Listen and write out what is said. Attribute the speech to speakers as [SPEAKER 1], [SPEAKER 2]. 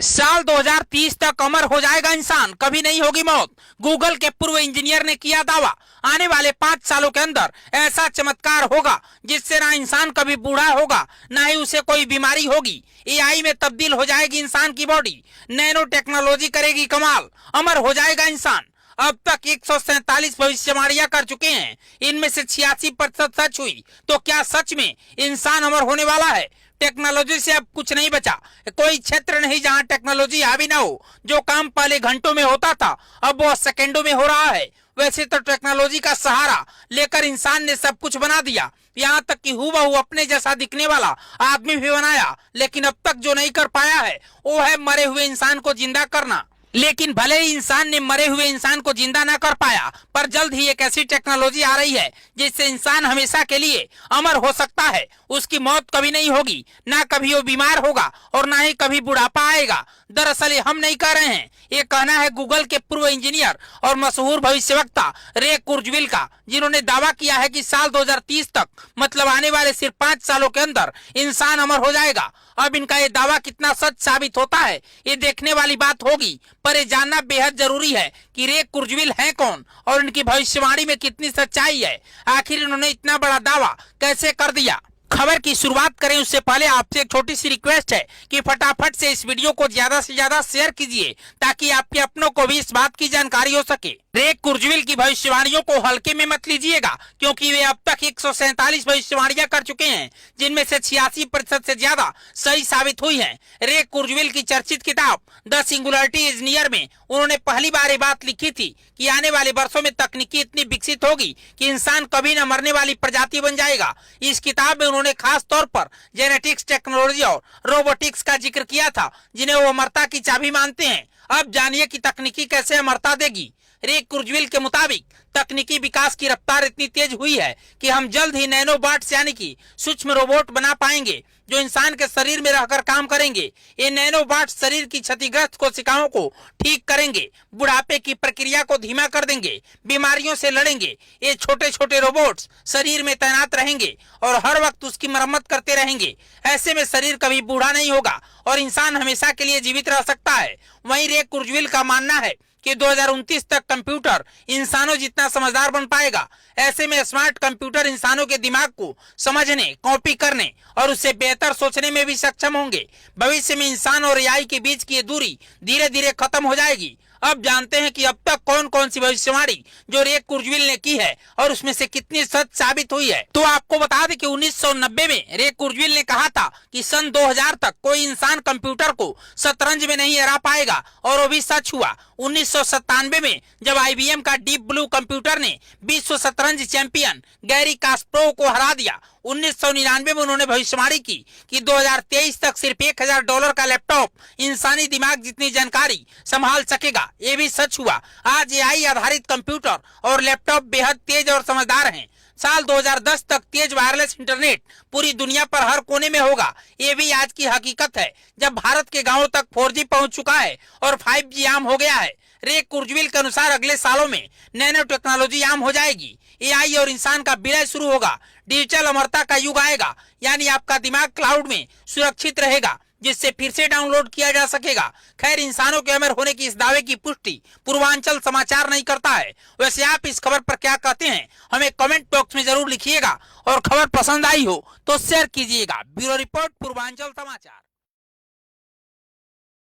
[SPEAKER 1] साल 2030 तक अमर हो जाएगा इंसान, कभी नहीं होगी मौत। गूगल के पूर्व इंजीनियर ने किया दावा, आने वाले 5 सालों के अंदर ऐसा चमत्कार होगा जिससे ना इंसान कभी बूढ़ा होगा, ना ही उसे कोई बीमारी होगी। एआई में तब्दील हो जाएगी इंसान की बॉडी, नैनो टेक्नोलॉजी करेगी कमाल, अमर हो जाएगा इंसान। अब तक 147 भविष्यवाणियां कर चुके हैं, इनमें से 86% सच हुई। तो क्या सच में इंसान अमर होने वाला है? टेक्नोलॉजी से अब कुछ नहीं बचा, कोई क्षेत्र नहीं जहां टेक्नोलॉजी हावी ना हो। जो काम पहले घंटों में होता था अब वो सेकंडों में हो रहा है। वैसे तो टेक्नोलॉजी का सहारा लेकर इंसान ने सब कुछ बना दिया, यहाँ तक कि हूबहू अपने जैसा दिखने वाला आदमी भी बनाया, लेकिन अब तक जो नहीं कर पाया है वो है मरे हुए इंसान को जिंदा करना। लेकिन भले ही इंसान ने मरे हुए इंसान को जिंदा ना कर पाया, पर जल्द ही एक ऐसी टेक्नोलॉजी आ रही है जिससे इंसान हमेशा के लिए अमर हो सकता है। उसकी मौत कभी नहीं होगी, ना कभी वो बीमार होगा और ना ही कभी बुढ़ापा आएगा। दरअसल ये हम नहीं कह रहे हैं, ये कहना है गूगल के पूर्व इंजीनियर और मशहूर भविष्यवक्ता रे कुर्जवेल का, जिन्होंने दावा किया है कि साल 2030 तक, मतलब आने वाले सिर्फ 5 सालों के अंदर इंसान अमर हो जाएगा। अब इनका ये दावा कितना सच साबित होता है ये देखने वाली बात होगी, पर ये जानना बेहद जरूरी है कि रे कुर्जवेल है कौन और इनकी भविष्यवाणी में कितनी सच्चाई है। आखिर इन्होंने इतना बड़ा दावा कैसे कर दिया? खबर की शुरुआत करें उससे पहले आपसे एक छोटी सी रिक्वेस्ट है कि फटाफट से इस वीडियो को ज्यादा से ज्यादा शेयर कीजिए ताकि आपके अपनों को भी इस बात की जानकारी हो सके। रे कुर्जवेल की भविष्यवाणियों को हल्के में मत लीजिएगा, क्योंकि वे अब तक 147 भविष्यवाणियां कर चुके हैं, जिनमें से 86% से ज्यादा सही साबित हुई हैं। रे कुर्जवेल की चर्चित किताब द सिंगुलरिटी इज नियर में उन्होंने पहली बार ये बात लिखी थी कि आने वाले वर्षों में तकनीकी इतनी विकसित होगी कि इंसान कभी न मरने वाली प्रजाति बन जाएगा। इस किताब में उन्होंने खास तौर पर जेनेटिक्स टेक्नोलॉजी और रोबोटिक्स का जिक्र किया था, जिन्हें वो अमरता की चाबी मानते हैं। अब जानिए कि तकनीकी कैसे अमरता देगी। रे कुर्जवेल के मुताबिक तकनीकी विकास की रफ्तार इतनी तेज हुई है कि हम जल्द ही नैनोबॉट्स यानी कि सूक्ष्म रोबोट बना पाएंगे जो इंसान के शरीर में रहकर काम करेंगे। ये नैनोबॉट्स शरीर की क्षतिग्रस्त कोशिकाओं को ठीक करेंगे, बुढ़ापे की प्रक्रिया को धीमा कर देंगे, बीमारियों से लड़ेंगे। ये छोटे छोटे रोबोट्स शरीर में तैनात रहेंगे और हर वक्त उसकी मरम्मत करते रहेंगे। ऐसे में शरीर कभी बूढ़ा नहीं होगा और इंसान हमेशा के लिए जीवित रह सकता है। वहीं रे कुर्जवेल का मानना है कि 2029 तक कंप्यूटर इंसानों जितना समझदार बन पाएगा। ऐसे में स्मार्ट कंप्यूटर इंसानों के दिमाग को समझने, कॉपी करने और उससे बेहतर सोचने में भी सक्षम होंगे। भविष्य में इंसान और एआई के बीच की दूरी धीरे धीरे खत्म हो जाएगी। अब जानते हैं कि अब तक कौन कौन सी भविष्यवाणी जो रे कुर्जवेल ने की है और उसमें से कितनी सच साबित हुई है। तो आपको बता दें कि 1990 में रे कुर्जवेल ने कहा था कि सन 2000 तक कोई इंसान कंप्यूटर को शतरंज में नहीं हरा पाएगा, और वो भी सच हुआ। 1997 में जब IBM का डीप ब्लू कंप्यूटर ने विश्व शतरंज चैंपियन गैरी कास्परोव को हरा दिया। 1999 में उन्होंने भविष्यवाणी की कि 2023 तक सिर्फ $1000 का लैपटॉप इंसानी दिमाग जितनी जानकारी संभाल सकेगा। ये भी सच हुआ। आज एआई आधारित कंप्यूटर और लैपटॉप बेहद तेज और समझदार हैं। साल 2010 तक तेज वायरलेस इंटरनेट पूरी दुनिया पर हर कोने में होगा। ये भी आज की हकीकत है, जब भारत के गांवों तक 4G पहुंच चुका है और 5G आम हो गया है। रे कुर्जवेल के अनुसार अगले सालों में नैनो टेक्नोलॉजी आम हो जाएगी। एआई और इंसान का विलय शुरू होगा। डिजिटल अमरता का युग आएगा, यानी आपका दिमाग क्लाउड में सुरक्षित रहेगा, जिससे फिर से डाउनलोड किया जा सकेगा। खैर, इंसानों के अमर होने की इस दावे की पुष्टि पूर्वांचल समाचार नहीं करता है। वैसे आप इस खबर पर क्या कहते हैं, हमें कमेंट बॉक्स में जरूर लिखिएगा, और खबर पसंद आई हो तो शेयर कीजिएगा। ब्यूरो रिपोर्ट, पूर्वांचल समाचार।